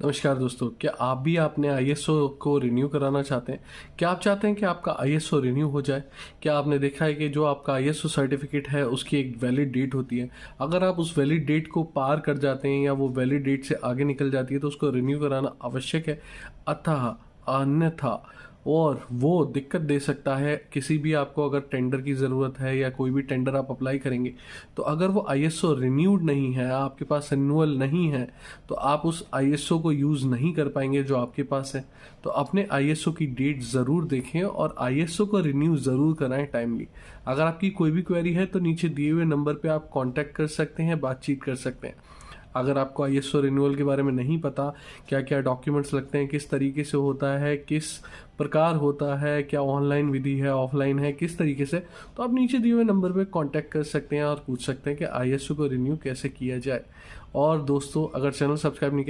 नमस्कार दोस्तों, क्या आप भी अपने आईएसओ को रिन्यू कराना चाहते हैं? क्या आप चाहते हैं कि आपका आईएसओ रिन्यू हो जाए? क्या आपने देखा है कि जो आपका आईएसओ सर्टिफिकेट है उसकी एक वैलिड डेट होती है। अगर आप उस वैलिड डेट को पार कर जाते हैं या वो वैलिड डेट से आगे निकल जाती है तो उसको रिन्यू कराना आवश्यक है। अतः अन्यथा और वो दिक्कत दे सकता है किसी भी आपको अगर टेंडर की ज़रूरत है या कोई भी टेंडर आप अप्लाई करेंगे तो अगर वो आईएसओ रिन्यूड नहीं है, आपके पास रिन्यूअल नहीं है, तो आप उस आईएसओ को यूज़ नहीं कर पाएंगे जो आपके पास है। तो अपने आईएसओ की डेट ज़रूर देखें और आईएसओ को रिन्यू ज़रूर कराएं टाइमली। अगर आपकी कोई भी क्वेरी है तो नीचे दिए हुए नंबर पे आप कांटेक्ट कर सकते हैं, बातचीत कर सकते हैं। अगर आपको आईएसओ रिन्यूअल के बारे में नहीं पता, क्या क्या डॉक्यूमेंट्स लगते हैं, किस तरीके से होता है, किस प्रकार होता है, क्या ऑनलाइन विधि है, ऑफलाइन है, किस तरीके से, तो आप नीचे दिए हुए नंबर पे कांटेक्ट कर सकते हैं और पूछ सकते हैं कि आईएसओ को रिन्यू कैसे किया जाए। और दोस्तों, अगर चैनल सब्सक्राइब नहीं